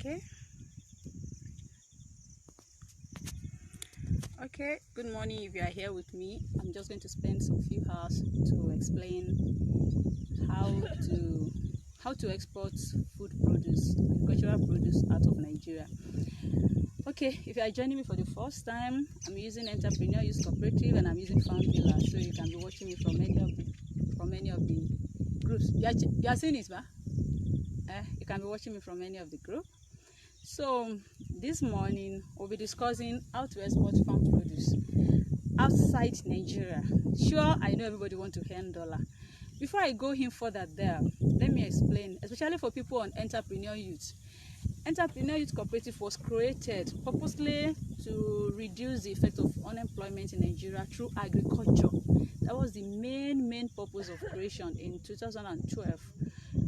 Okay, good morning. If you are here with me, I'm just going to spend some few hours to explain how to export food produce, agricultural produce out of Nigeria. Okay, if you are joining me for the first time, I'm using Entrepreneur Youth Cooperative and I'm using FarmVilla, so you can be watching me from any of the groups. You are seeing it, ba? You can be watching me from any of the group. So this morning we'll be discussing how to export farm produce outside Nigeria. Sure, I know everybody wants to earn dollar. Before I go in further there, let me explain, especially for people on Entrepreneur Youth. Entrepreneur Youth Cooperative was created purposely to reduce the effect of unemployment in Nigeria through agriculture. That was the main purpose of creation in 2012.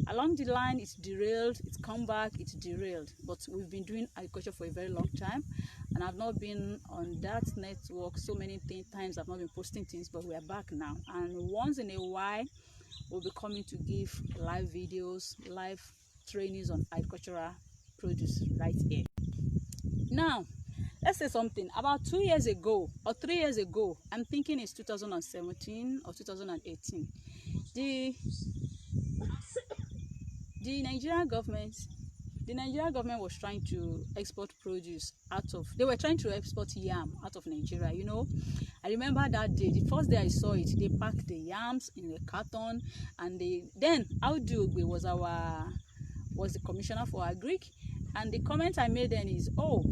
Along the line, it's derailed, it's come back, it's derailed. But we've been doing agriculture for a very long time, and I've not been on that network so many times. I've not been posting things, but we are back now. And once in a while, we'll be coming to give live videos, live trainings on agricultural produce right here. Now, let's say something. About 2 years ago or 3 years ago, I'm thinking it's 2017 or 2018. The Nigerian government was trying to export produce they were trying to export yam out of Nigeria. You know, I remember that day, the first day I saw it, they packed the yams in a carton, and then Audu Ogbe was the commissioner for Agric, and the comment I made then is, oh,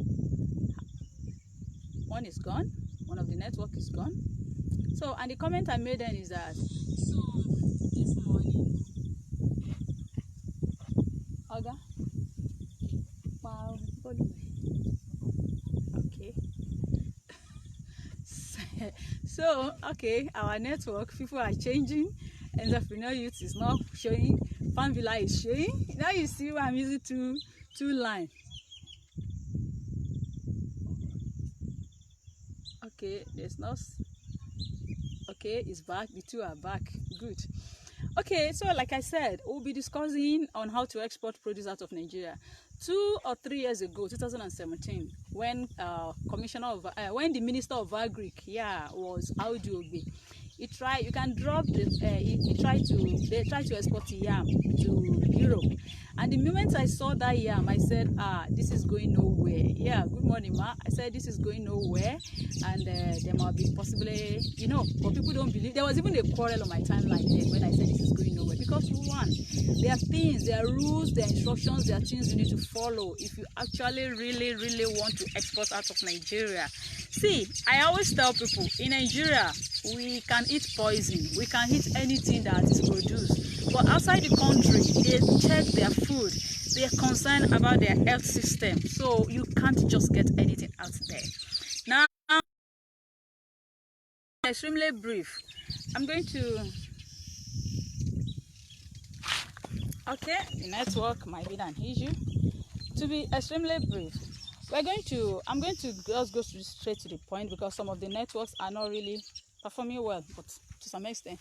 one is gone, one of the network is gone. So, and the comment I made then is that, so this morning, Oga, wow, okay. So, okay, our network, people are changing. Entrepreneur Youth is not showing, FarmVilla is showing. Now you see why I'm using two lines. Okay, there's no. Okay, it's back. The two are back. Good. Okay, so like I said, we'll be discussing on how to export produce out of Nigeria. 2 or 3 years ago, 2017, when when the Minister of Agric, was Audu Ogbe, they tried to export yam to Europe. And the moment I saw that yam, I said, this is going nowhere. Yeah, good morning, ma. I said, this is going nowhere, and there might be possibly, but people don't believe. There was even a quarrel on my timeline then when I said this is going nowhere, because one, there are things, there are rules, there are instructions, there are things you need to follow if you actually really want to export out of Nigeria. See, I always tell people, in Nigeria, we can eat poison, we can eat anything that is produced, but outside the country, they check their food, they are concerned about their health system, so you can't just get anything out there. Now, extremely brief, I'm going to, okay, the network might be an issue. To be extremely brief, I'm going to just go straight to the point, because some of the networks are not really performing well, but to some extent.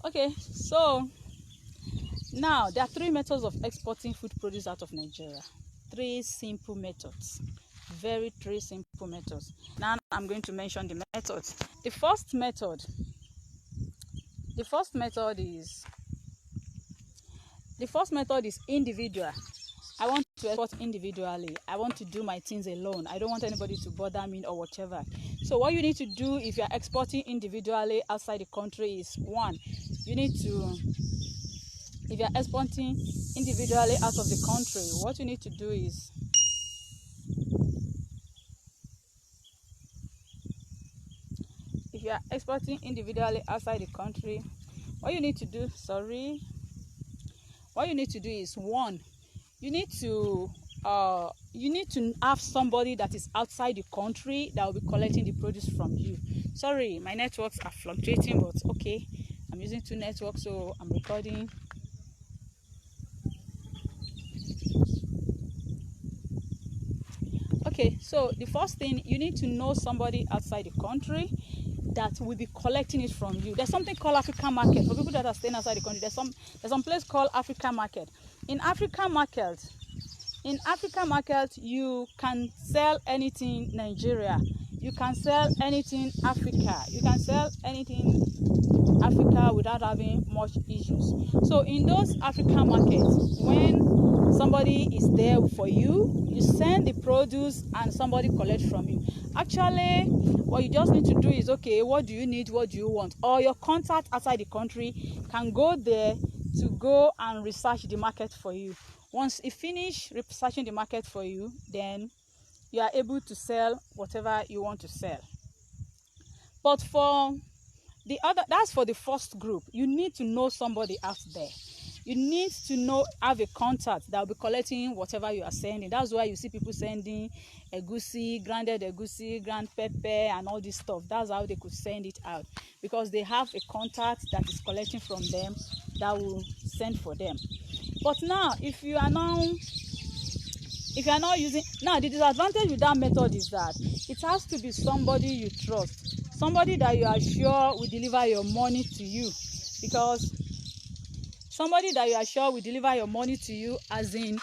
Okay, so now there are 3 methods of exporting food produce out of Nigeria. 3 simple methods. 3 simple methods. Now I'm going to mention the methods. The first method is individual. I want to export individually. I want to do my things alone. I don't want anybody to bother me or whatever. So what you need to do if you are exporting individually outside the country is, 1, if you are exporting individually out of the country, what you need to do is, if you are exporting individually outside the country, what you need to do is, 1, you need to have somebody that is outside the country that will be collecting the produce from you. Sorry, my networks are fluctuating, but okay, I'm using 2 networks, so I'm recording. Okay, so the first thing, you need to know somebody outside the country that will be collecting it from you. There's something called African market. For people that are staying outside the country, there's some place called African market. In African market, In Africa market, you can sell anything Nigeria. You can sell anything Africa. You can sell anything Africa without having much issues. So in those African markets, when somebody is there for you, you send the produce and somebody collects from you. Actually, what you just need to do is, okay, what do you need, what do you want? Or your contact outside the country can go there to go and research the market for you. Once you finish researching the market for you, then you are able to sell whatever you want to sell. But for the other, that's for the first group. You need to know somebody out there. You need to have a contact that will be collecting whatever you are sending. That's why you see people sending egusi, ground pepper, and all this stuff. That's how they could send it out, because they have a contact that is collecting from them that will send for them. But now, if you are not using, now the disadvantage with that method is that it has to be somebody you trust, somebody that you are sure will deliver your money to you, because somebody that you are sure will deliver your money to you, as the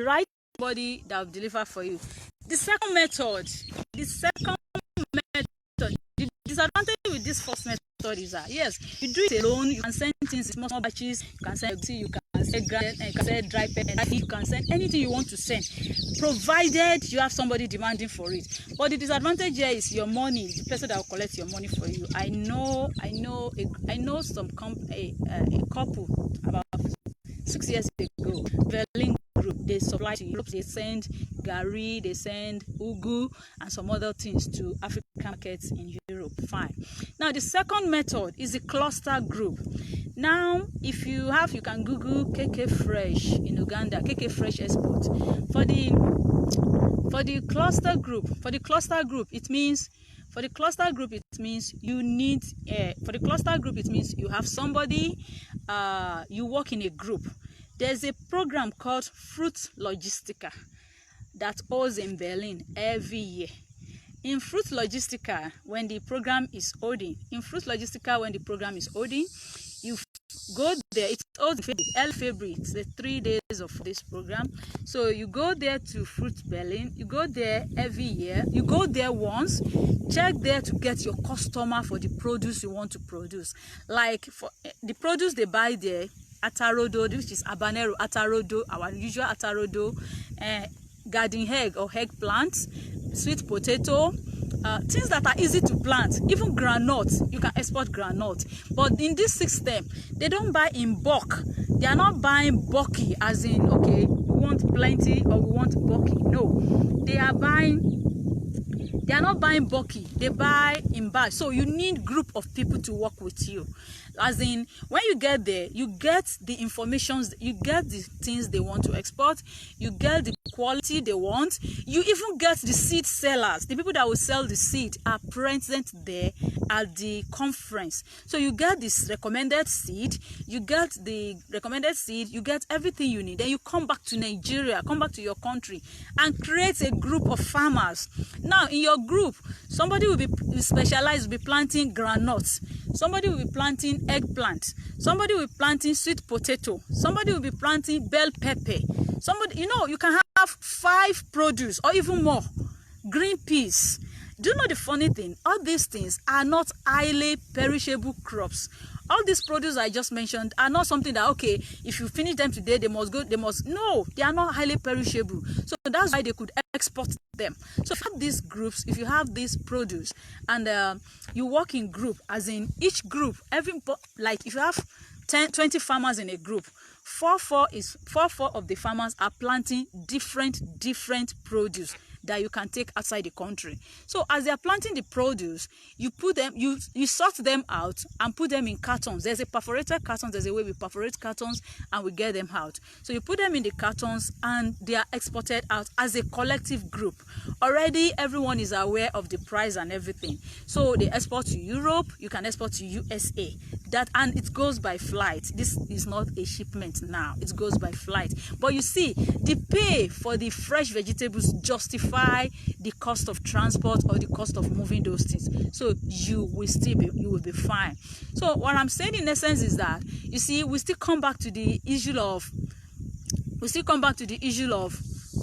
right body that will deliver for you. The second method, the disadvantage with this first method is that, yes, you do it alone. You can send things in small batches. You can send tea, you can send dry pepper, you can send anything you want to send, provided you have somebody demanding for it. But the disadvantage here is your money, the person that will collect your money for you. I know some a couple about 6 years ago, Berlin group, they supply to Europe, they send gari, they send ugu and some other things to African markets in Europe. Fine. Now the second method is the cluster group. Now if you can Google KK Fresh in Uganda, KK Fresh Export. For the cluster group, it means you have somebody, you work in a group. There's a program called Fruit Logistica that holds in Berlin every year. In Fruit Logistica, when the program is holding, you go there. It's all in February. It's the 3 days of this program. So you go there to Fruit Berlin. You go there every year. You go there once. Check there to get your customer for the produce you want to produce. Like for the produce they buy there, atarodo, which is habanero atarodo, our usual atarodo, garden egg or eggplant, sweet potato, things that are easy to plant. Even groundnut, you can export groundnut. But in this system, they don't buy in bulk. They are not buying bulky, as in, okay, we want plenty or we want bulky. No, they are not buying bulky. They buy in batch. So you need group of people to work with you. As in, when you get there, you get the information, you get the things they want to export, you get the quality they want, you even get the seed sellers. The people that will sell the seed are present there at the conference. So you get this recommended seed, you get everything you need. Then you come back to Nigeria, come back to your country and create a group of farmers. Now in your group, somebody will be specialized, will be planting groundnuts, somebody will be planting eggplant, somebody will be planting sweet potato, somebody will be planting bell pepper, somebody, you can have 5 produce or even more. Green peas. Do you know the funny thing? All these things are not highly perishable crops. All these produce I just mentioned are not something that, okay, if you finish them today, no, they are not highly perishable. So that's why they could export them. So if you have these groups, if you have this produce and you work in group, as in each group, like if you have 20 farmers in a group, 4 of the farmers are planting different produce that you can take outside the country. So as they are planting the produce, you put them, you sort them out and put them in cartons. There's a perforated carton, there's a way we perforate cartons and we get them out. So you put them in the cartons and they are exported out as a collective group. Already everyone is aware of the price and everything. So they export to Europe, you can export to USA. And it goes by flight. This is not a shipment now, it goes by flight. But you see, the pay for the fresh vegetables justify the cost of transport or the cost of moving those things. So you will be fine. So what I'm saying in essence is that, you see, we still come back to the issue of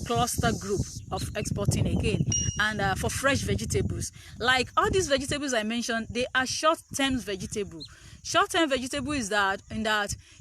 cluster group of exporting again. And for fresh vegetables, like all these vegetables I mentioned, they are short-term vegetable. Short-term vegetable is that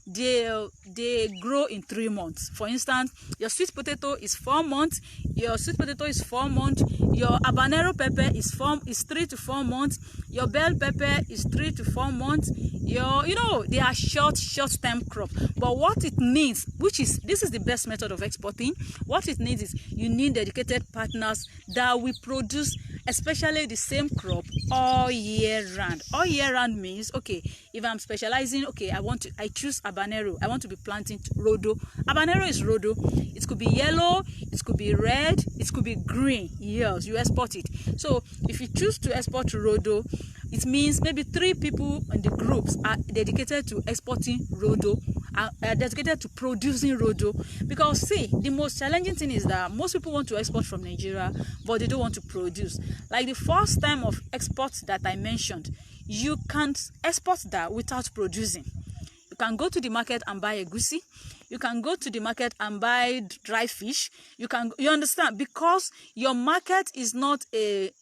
they grow in 3 months. For instance, your sweet potato is 4 months. Your habanero pepper is 3 to 4 months. Your bell pepper is 3 to 4 months. They are short-term crop. But what it needs, this is the best method of exporting. What it needs is you need dedicated partners that will produce especially the same crop all year round. All year round means, okay, if I'm specializing, okay, I choose habanero. I want to be planting rodo. Habanero is rodo. It could be yellow, it could be red, it could be green. Yes, you export it. So if you choose to export rodo, it means maybe 3 people in the groups are dedicated to exporting rodo, are dedicated to producing rodo. Because see, the most challenging thing is that most people want to export from Nigeria, but they don't want to produce. Like the first time of export that I mentioned, you can't export that without producing. You can go to the market and buy egusi. You can go to the market and buy dry fish. You understand? Because your market is not a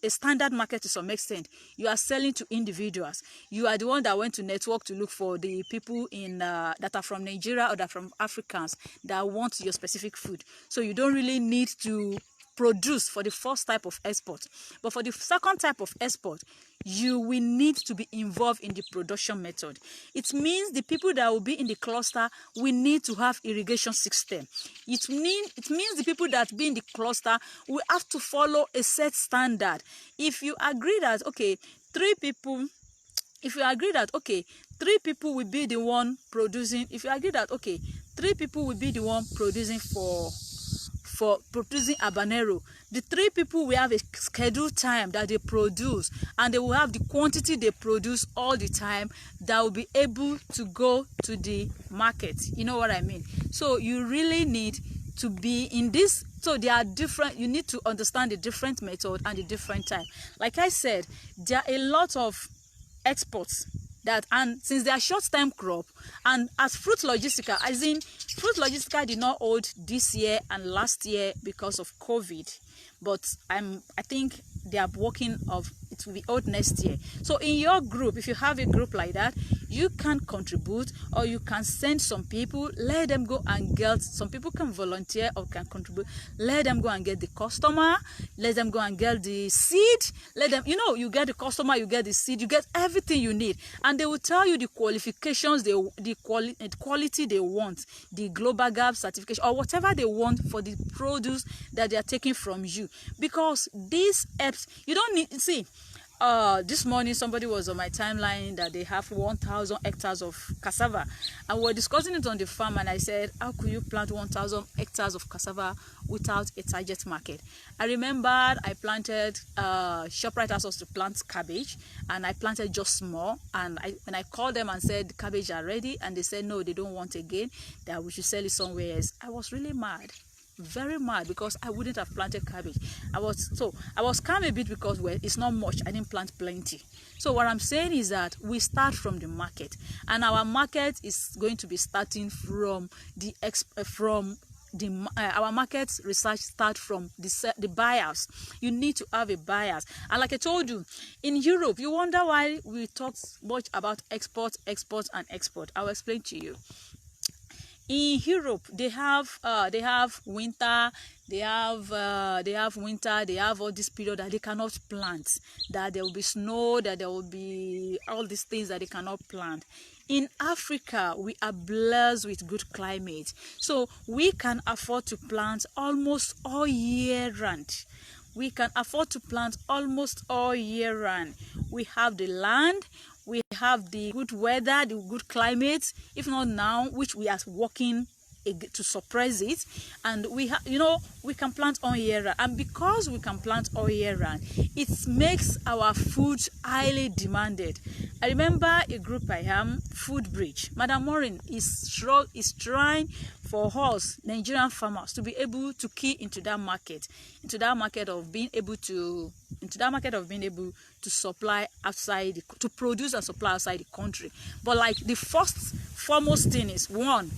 standard market to some extent. You are selling to individuals. You are the one that went to network to look for the people that are from Nigeria or that are from Africans that want your specific food. So you don't really need to produce for the first type of export. But for the second type of export, you will need to be involved in the production method. It means the people that will be in the cluster will need to have irrigation system. It means the people that be in the cluster will have to follow a set standard. If you agree that, okay, 3 people will be the one producing, if you agree that, okay, 3 people will be the one producing for producing habanero, the 3 people will have a scheduled time that they produce, and they will have the quantity they produce all the time that will be able to go to the market. You know what I mean? So you really need to be in this. So they are different. You need to understand the different method and the different time. Like I said, there are a lot of exports and since they are short-term crop, and as Fruit Logistica, Fruit Logistica did not hold this year and last year because of COVID, but I think they are working of it will be out next year. So in your group, if you have a group like that, you can contribute, or you can send some people, let them go and get, some people can volunteer or can contribute, let them go and get the customer, let them go and get the seed, let them, you get the customer, you get the seed, you get everything you need, and they will tell you the qualifications, the quality they want, the Global Gap certification, or whatever they want for the produce that they are taking from you. Because these apps, you don't need, see, this morning somebody was on my timeline that they have 1,000 hectares of cassava, and we're discussing it on the farm, and I said, how could you plant 1,000 hectares of cassava without a target market? I remembered I planted ShopRite asked us to plant cabbage, and I planted just small, and when I called them and said the cabbage are ready, and they said no, they don't want again, that we should sell it somewhere else. I was really mad, very mad, because I wouldn't have planted cabbage. I was calm a bit because, well, it's not much, I didn't plant plenty. So what I'm saying is that we start from the market, and our market is going to be starting from our market research start from the buyers. You need to have a buyers, and like I told you, in Europe, you wonder why we talk much about export. I will explain to you. In Europe, they have winter, they have all this period that they cannot plant, that there will be snow, that there will be all these things that they cannot plant. In Africa, we are blessed with good climate, so we can afford to plant almost all year round. We can afford to plant almost all year round. We have the land, we have the good weather, the good climate, if not now, which we are working to suppress it, and we can plant all year round. And because we can plant all year round, it makes our food highly demanded. I remember a group I am, Food Bridge. Madam Maureen is trying for us Nigerian farmers to be able to key into that market of being able to supply outside, to produce and supply outside the country. But like the foremost thing is, one,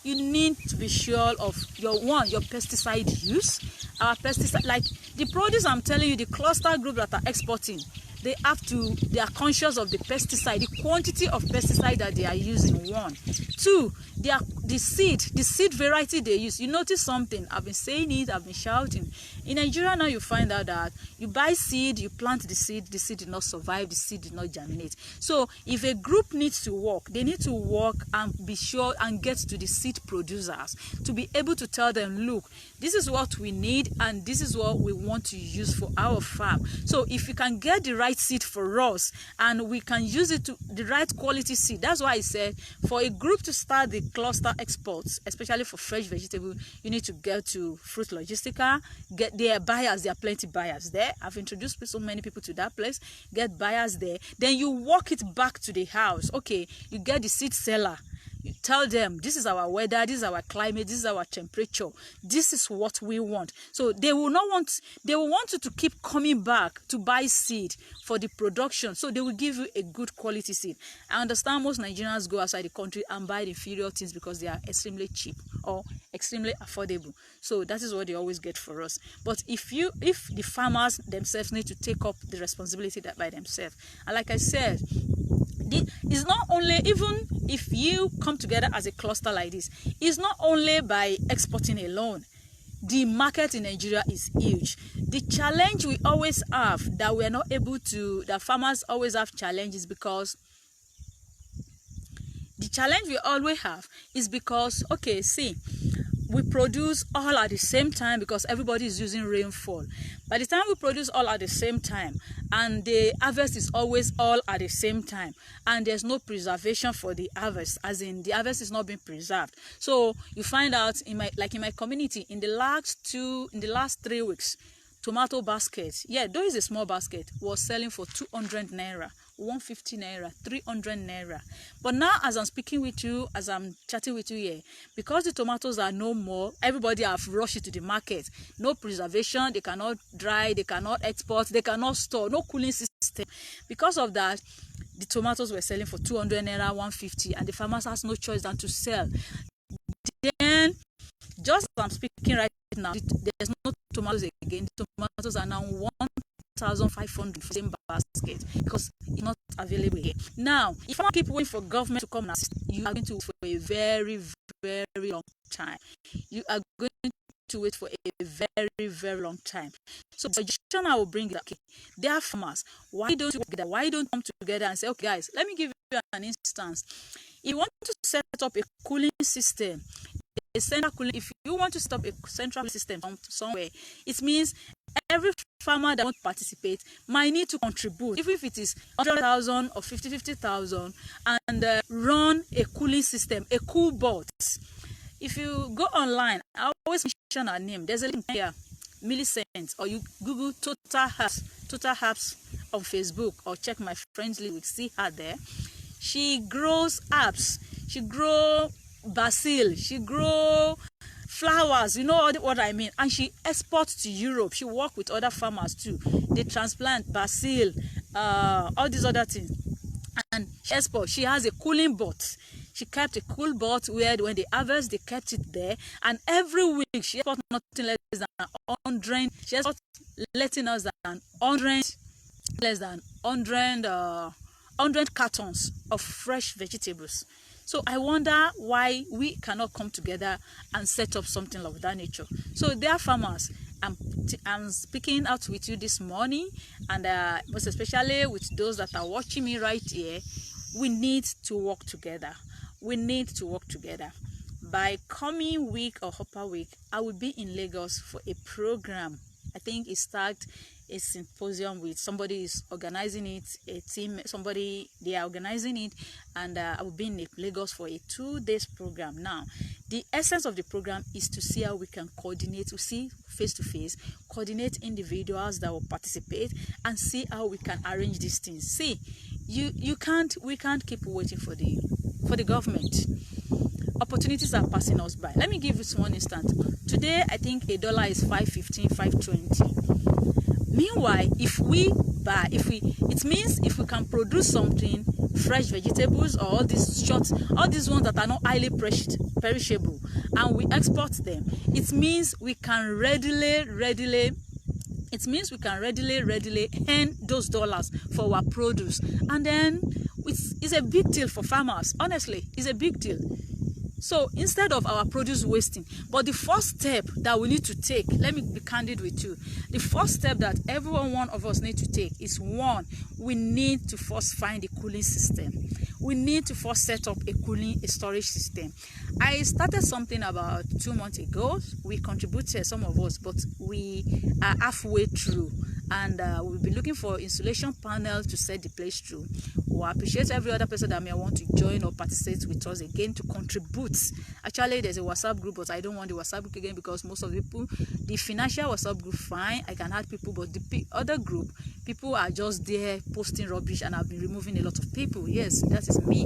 you need to be sure of your pesticide use. Our pesticide, like the produce I'm telling you, the cluster group that are exporting, they are conscious of the pesticide, the quantity of pesticide that they are using. 1, 2, the seed variety they use. You notice something, I've been saying it, I've been shouting. In Nigeria now, you find out that you buy seed, you plant the seed did not survive, the seed did not germinate. So if a group needs to work, they need to work and be sure and get to the seed producers to be able to tell them, look, this is what we need and this is what we want to use for our farm. So if you can get the right seed for us and we can use it to the right quality seed, that's why I said for a group to start the cluster exports, especially for fresh vegetable, you need to get to Fruit Logistica, get their buyers. There are plenty buyers there. I've introduced so many people to that place. Get buyers there. Then you walk it back to the house. Okay, you get the seed seller. You tell them, this is our weather, this is our climate, this is our temperature, this is what we want. So they will want you to keep coming back to buy seed for the production. So they will give you a good quality seed. I understand most Nigerians go outside the country and buy the inferior things because they are extremely cheap or extremely affordable. So that is what they always get for us. But if the farmers themselves need to take up the responsibility that by themselves, and like I said, it's not only, even if you come together as a cluster like this, it's not only by exporting alone. The market in Nigeria is huge. The challenge we always have that we are not able to, that farmers always have challenges because the challenge we always have is because, okay, see, we produce all at the same time because everybody is using rainfall. By the time we produce all at the same time and the harvest is always all at the same time and there's no preservation for the harvest, as in the harvest is not being preserved. So you find out in my community, in the last 3 weeks, tomato basket, though it's a small basket, was selling for 200 naira, 150 naira, 300 naira. But now, as I'm speaking with you, as I'm chatting with you here, because the tomatoes are no more, everybody have rushed it to the market. No preservation, they cannot dry, they cannot export, they cannot store, no cooling system. Because of that, the tomatoes were selling for 200 naira, 150, and the farmers has no choice than to sell. Then, just as I'm speaking right now, there's no tomatoes again. The tomatoes are now 1,500 for the same basket because it's not available here. Now, if you keep waiting for government to come and assist, you are going to wait for a very, very long time. You are going to wait for a very, very long time. So the suggestion I will bring is, okay, there are farmers. Why don't you work together? Why don't you come together and say, okay, guys, let me give you an instance. If you want to set up a cooling system, if you want to set up a central system somewhere, it means every farmer that wants to participate might need to contribute, even if it is 100,000 or 50,000, and run a cooling system, a cool bot. If you go online, I always mention her name. There's a link here, Millicent, or you Google Total Herbs on Facebook, or check my friends list. You see her there. She grows herbs. She grows basil, she grow flowers, you know what I mean, and she exports to Europe. She work with other farmers too. They transplant basil, all these other things, and she export. She has a cooling bot. She kept a cool bot where when they harvest, they kept it there, and every week she exports nothing less than 100. She exports letting us than 100, less than 100 cartons of fresh vegetables. So I wonder why we cannot come together and set up something of that nature. So there are farmers. I'm speaking out with you this morning, and most especially with those that are watching me right here. We need to work together. We need to work together. By coming week or upper week, I will be in Lagos for a program. I think it started a symposium with somebody is organizing it, a team, somebody, they are organizing it, and I will be in Lagos for a 2 days program. Now, the essence of the program is to see how we can coordinate, to see face to face, coordinate individuals that will participate, and see how we can arrange these things. See, we can't keep waiting for the government. Opportunities are passing us by. Let me give you one instance. Today, I think $1 is 5.15, 5.20. Meanwhile, it means if we can produce something, fresh vegetables or all these ones that are not highly perishable, and we export them, it means we can readily earn those dollars for our produce. And then it's a big deal for farmers. Honestly, it's a big deal. So instead of our produce wasting, but the first step that we need to take, let me be candid with you, the first step that one of us need to take is, one, we need to first find a cooling system. We need to first set up a storage system. I started something about 2 months ago. We contributed, some of us, but we are halfway through, and we'll be looking for insulation panel to set the place through. We appreciate every other person that may want to join or participate with us again to contribute. Actually, there's a WhatsApp group, but I don't want the WhatsApp group again because most of the people, the financial WhatsApp group, fine, I can add people, but the other group, people are just there posting rubbish, and I've been removing a lot of people. Yes, that is me.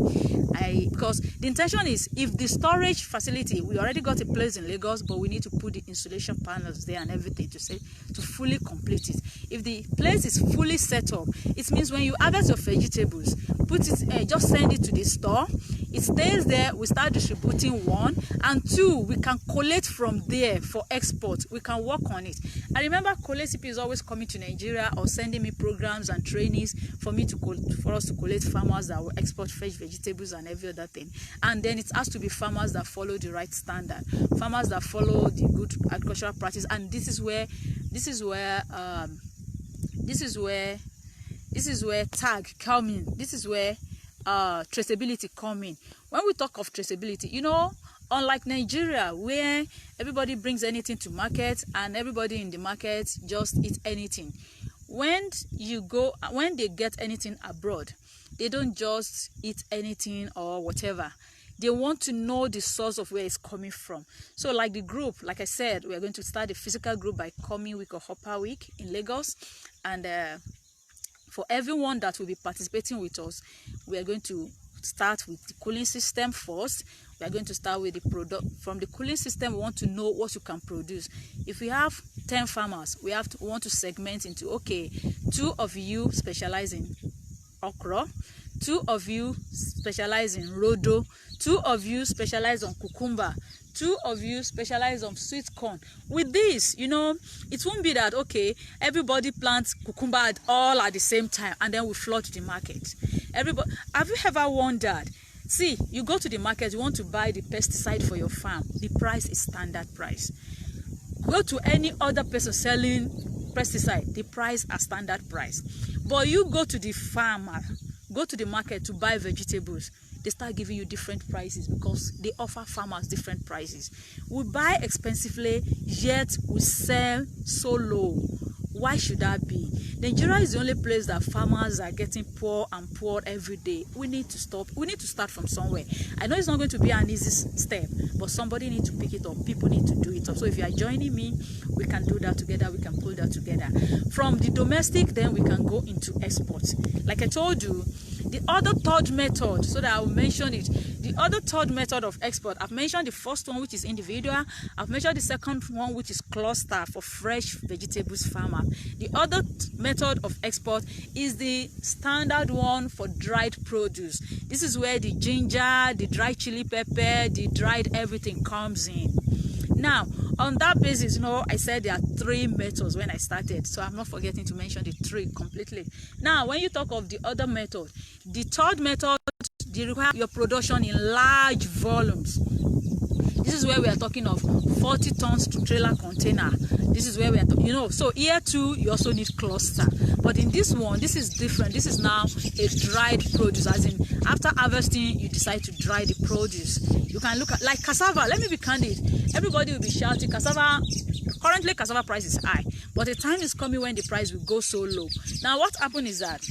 Because the intention is, if the storage facility, we already got a place in Lagos, but we need to put the insulation panels there and everything to fully complete it. If the place is fully set up, it means when you harvest your vegetables, put it, just send it to the store. It stays there. We start distributing, one, and two, we can collect from there for export. We can work on it. I remember CP is always coming to Nigeria or sending me programs and trainings for us to collect farmers that will export fresh vegetables and every other thing. And then it has to be farmers that follow the right standard, farmers that follow the good agricultural practice. And this is where tag coming. This is where traceability coming. When we talk of traceability, unlike Nigeria, where everybody brings anything to market and everybody in the market just eat anything, when they get anything abroad, they don't just eat anything or whatever. They want to know the source of where it's coming from. So like the group, like I said, we are going to start a physical group by coming week or Hopper Week in Lagos. And for everyone that will be participating with us, we are going to start with the cooling system first. We are going to start with the product. From the cooling system, we want to know what you can produce. If we have 10 farmers, we want to segment into, okay, 2 of you specialize in okra, 2 of you specialize in rodo, 2 of you specialize on cucumber, 2 of you specialize on sweet corn. With this, it won't be that, okay, everybody plants cucumber all at the same time and then we flood the market. Everybody, have you ever wondered? See, you go to the market, you want to buy the pesticide for your farm. The price is standard price. Go to any other person selling pesticide, the price is standard price. But you go to the farmer, go to the market to buy vegetables, they start giving you different prices because they offer farmers different prices. We buy expensively, yet we sell so low. Why should that be? Nigeria is the only place that farmers are getting poor and poor every day. We need to stop. We need to start from somewhere. I know it's not going to be an easy step, but somebody needs to pick it up. People need to do it up. So if you are joining me, we can do that together. We can pull that together. From the domestic, then we can go into export. Like I told you, the other third method, so that I will mention it, the other third method of export, I've mentioned the first one, which is individual. I've mentioned the second one, which is cluster for fresh vegetables farmer. The other method of export is the standard one for dried produce. This is where the ginger, the dried chili pepper, the dried everything comes in. Now, on that basis, I said there are 3 methods when I started, so I'm not forgetting to mention the 3 completely. Now, when you talk of the other method, the third method, they require your production in large volumes. This is where we are talking of 40 tons to trailer container. This is where we are talking, so here too, you also need cluster. But in this one, this is different. This is now a dried produce, as in after harvesting, you decide to dry the produce. You can look at, like cassava, let me be candid. Everybody will be shouting, cassava, currently cassava price is high. But the time is coming when the price will go so low. Now, what happened is that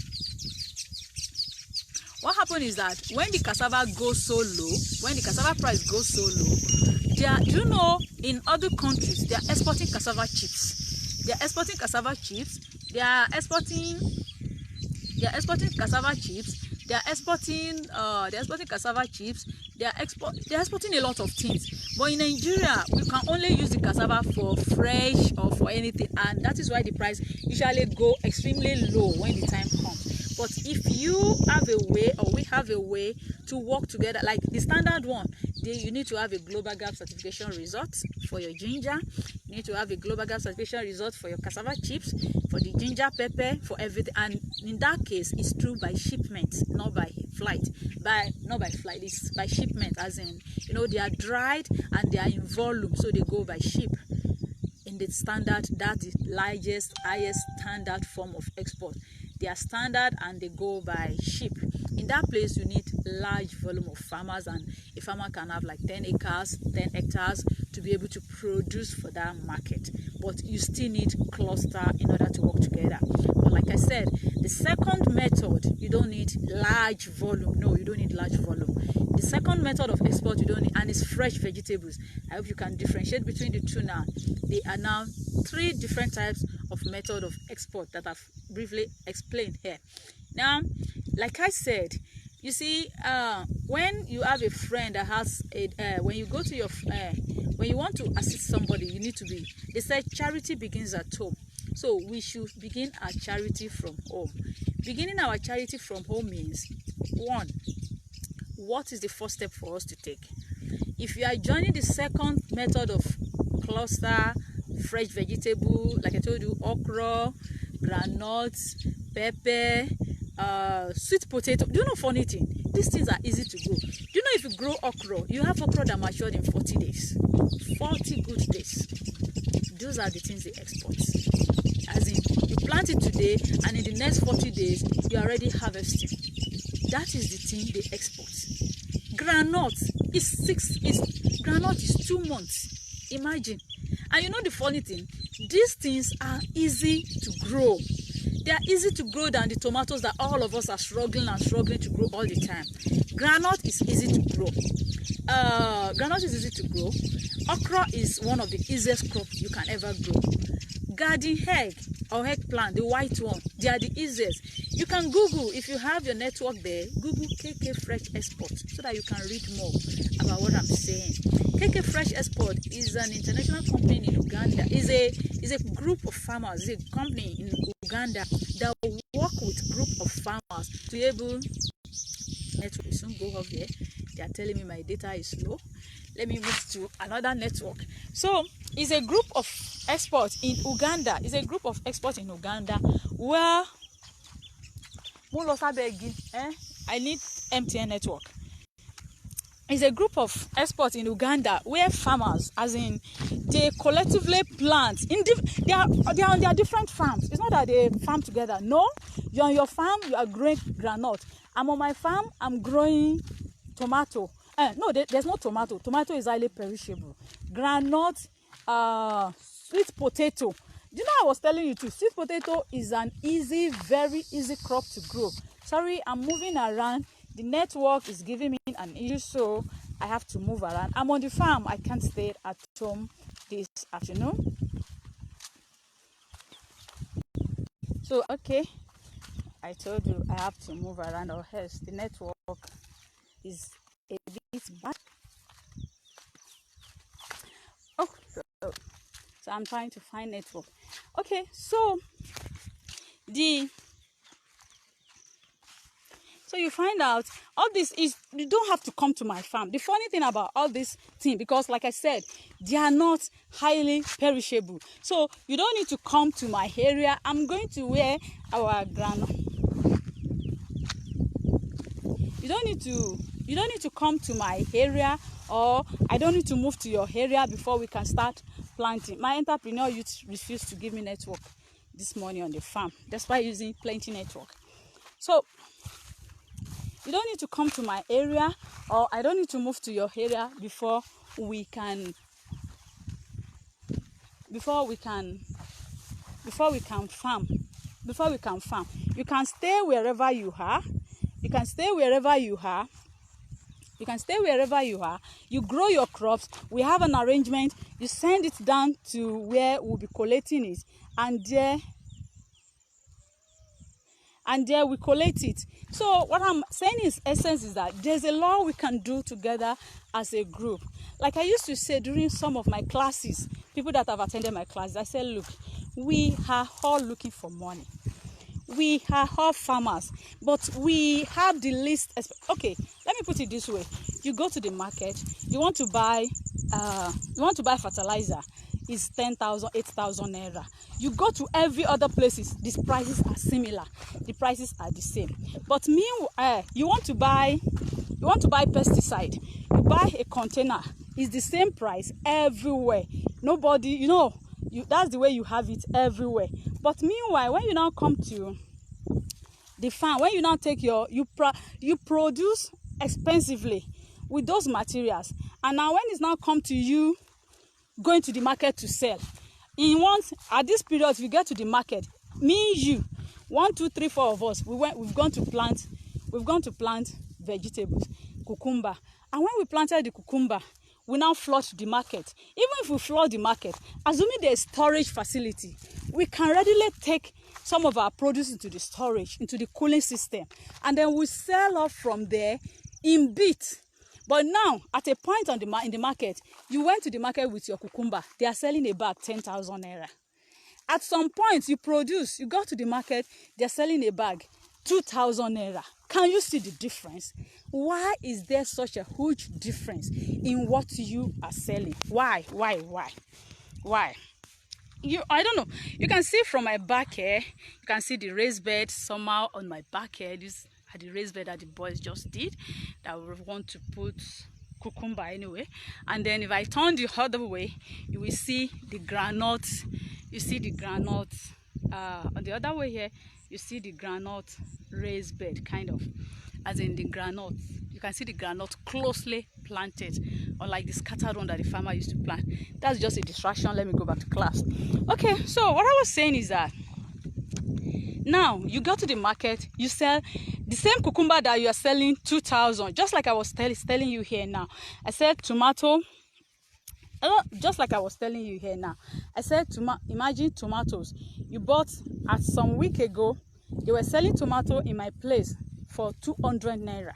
when the cassava goes so low, when the cassava price goes so low, in other countries, they are exporting cassava chips. They are exporting cassava chips. They are exporting cassava chips. They are exporting cassava chips. They are exporting a lot of things. But in Nigeria, we can only use the cassava for fresh or for anything, and that is why the price usually go extremely low when the time comes. But if you have a way, or we have a way to work together, like the standard one, you need to have a Global Gap certification result for your ginger. You need to have a Global Gap certification result for your cassava chips, for the ginger pepper, for everything. And in that case, it's true by shipment, not by flight. It's by shipment, as in, you know, they are dried and they are in volume, so they go by ship. In the standard, that is largest, highest standard form of export. They are standard and they go by ship. In that place, you need large volume of farmers, and a farmer can have like 10 acres, 10 hectares to be able to produce for that market. But you still need cluster in order to work together. But like I said, the second method, you don't need large volume. No, you don't need large volume. The second method of export, you don't need, and it's fresh vegetables. I hope you can differentiate between the two now. There are now 3 different types of method of export that I've briefly explained here. Now, like I said, you see, when you have a friend that has a, when you go to your, when you want to assist somebody, you need to be, they say charity begins at home. So we should begin our charity from home. Beginning our charity from home means, 1, what is the first step for us to take? If you are joining the second method of cluster, fresh vegetable, like I told you, okra, groundnuts, pepper, sweet potato. Do you know funny thing? These things are easy to grow. Do you know if you grow okra, you have okra that matured in 40 days. 40 good days. Those are the things they export. As in, you plant it today, and in the next 40 days, you are already harvesting. That is the thing they export. Groundnut groundnut is 2 months. Imagine. And you know the funny thing, these things are easy to grow. They are easy to grow than the tomatoes that all of us are struggling to grow all the time. Groundnut is easy to grow. Groundnut is easy to grow. Okra is one of the easiest crops you can ever grow. Garden egg or eggplant, the white one, they are the easiest. You can Google, if you have your network there, Google KK Fresh Export so that you can read more about what I'm saying. KK Fresh Export is an international company in Uganda. Is a group of farmers, is a company in Uganda that work with group of farmers to be able. Network will soon go off there. They are telling me my data is slow. Let me move to another network. So it's a group of experts in Uganda. It's a group of experts in Uganda where I need MTN network. It's a group of experts in Uganda where farmers, as in, they collectively plant. They are on their different farms. It's not that they farm together. No, you're on your farm, you are growing groundnut. I'm on my farm, I'm growing tomato. No, there's no tomato. Tomato is highly perishable. Groundnut, sweet potato. Do you know I was telling you too? Sweet potato is an very easy crop to grow. Sorry, I'm moving around. The network is giving me an issue, so I have to move around. I'm on the farm. I can't stay at home this afternoon. So, okay. I told you I have to move around, or else the network is a bit bad. So I'm trying to find network. Okay, so you find out all this is, you don't have to come to my farm. The funny thing about all this thing, because like I said, they are not highly perishable. So you don't need to come to my area. I'm going to where our You don't need to come to my area, or I don't need to move to your area before we can start planting. My entrepreneur youth refused to give me network this morning on the farm. That's why using plenty network. So you don't need to come to my area, or I don't need to move to your area before we can farm. You can stay wherever you are. You grow your crops. We have an arrangement. You send it down to where we'll be collecting it, and there we collect it. So what I'm saying in essence is that there's a lot we can do together as a group. Like I used to say during some of my classes, people that have attended my classes, I said, look, we are all looking for money. we are all farmers, but we have the least. Okay, let me put it this way: you go to the market, you want to buy fertilizer. Is 10,000, 8,000 naira. You go to every other places, these prices are similar, the prices are the same. But meanwhile, you want to buy pesticide, you buy a container, it's the same price everywhere. Nobody, that's the way you have it everywhere. But meanwhile, when you now come to the farm, when you now take you produce expensively with those materials, and now when it's now come to you going to the market to sell, at this period, if you get to the market, me, you, 1, 2, 3, 4 of us, we've gone to plant vegetables, cucumber, and when we planted the cucumber, we now flood the market. Even if we flood the market, assuming there's storage facility, we can readily take some of our produce into the storage, into the cooling system, and then we sell off from there in bits. But now, at a point in the market, you went to the market with your cucumber, they are selling a bag 10,000 naira. At some point, you go to the market, they are selling a bag 2,000 naira. Can you see the difference? Why is there such a huge difference in what you are selling? Why? I don't know. You can see from my back here, you can see the raised bed somehow on my back here. This are the raised bed that the boys just did, that we want to put cucumber anyway. And then if I turn the other way, you will see the groundnut. You see the groundnut on the other way here. You see the groundnut raised bed, kind of, as in the groundnut. You can see the groundnut closely planted, unlike the scattered one that the farmer used to plant. That's just a distraction. Let me go back to class. Okay, so what I was saying is that now you go to the market, you sell the same cucumber that you are selling 2,000, just like I was telling you here now. I said tomato. Just like I was telling you here now, I said imagine tomatoes you bought at some week ago. They were selling tomato in my place for 200 naira.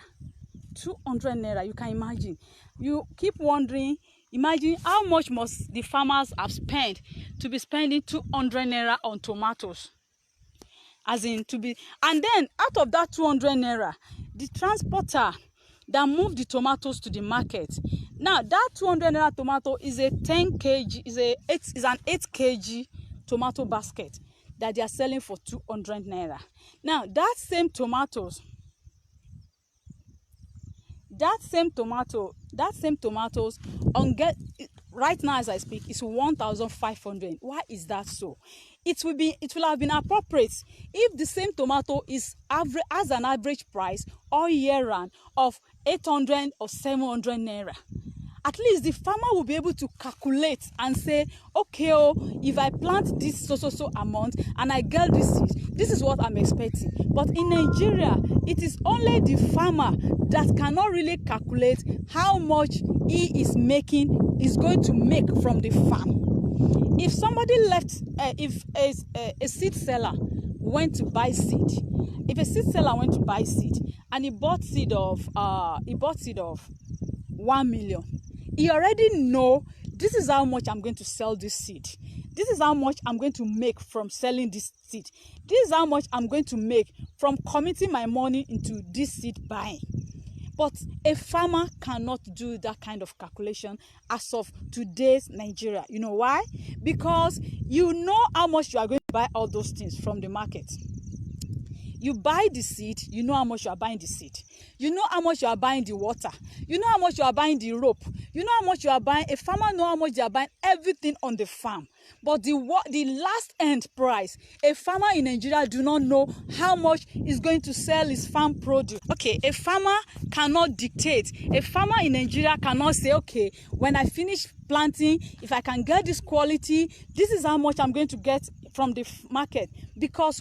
200 naira. You can imagine. You keep wondering, imagine how much must the farmers have spent to be spending 200 naira on tomatoes. And then out of that 200 naira, the transporter that moved the tomatoes to the market. Now that 200 naira tomato is a 10 kg, is an 8 kg tomato basket that they are selling for 200 naira. Now that same tomatoes right now as I speak is 1,500. Why is that so? It will have been appropriate if the same tomato has an average price all year round of 800 or 700 naira. At least the farmer will be able to calculate and say, okay, if I plant this so amount and I get this seed, this is what I'm expecting. But in Nigeria, it is only the farmer that cannot really calculate how much he is going to make from the farm. If somebody if a seed seller went to buy seed, and he bought seed of 1 million, he already know this is how much I'm going to sell this seed. This is how much I'm going to make from selling this seed. This is how much I'm going to make from committing my money into this seed buying. But a farmer cannot do that kind of calculation as of today's Nigeria. You know why? Because you know how much you are going to buy all those things from the market. You buy the seed, you know how much you are buying the seed. You know how much you are buying the water. You know how much you are buying the rope. You know how much you are buying. A farmer knows how much they are buying everything on the farm. But the last end price, a farmer in Nigeria do not know how much is going to sell his farm produce. Okay, a farmer cannot dictate. A farmer in Nigeria cannot say, okay, when I finish planting, if I can get this quality, this is how much I'm going to get from the market. Because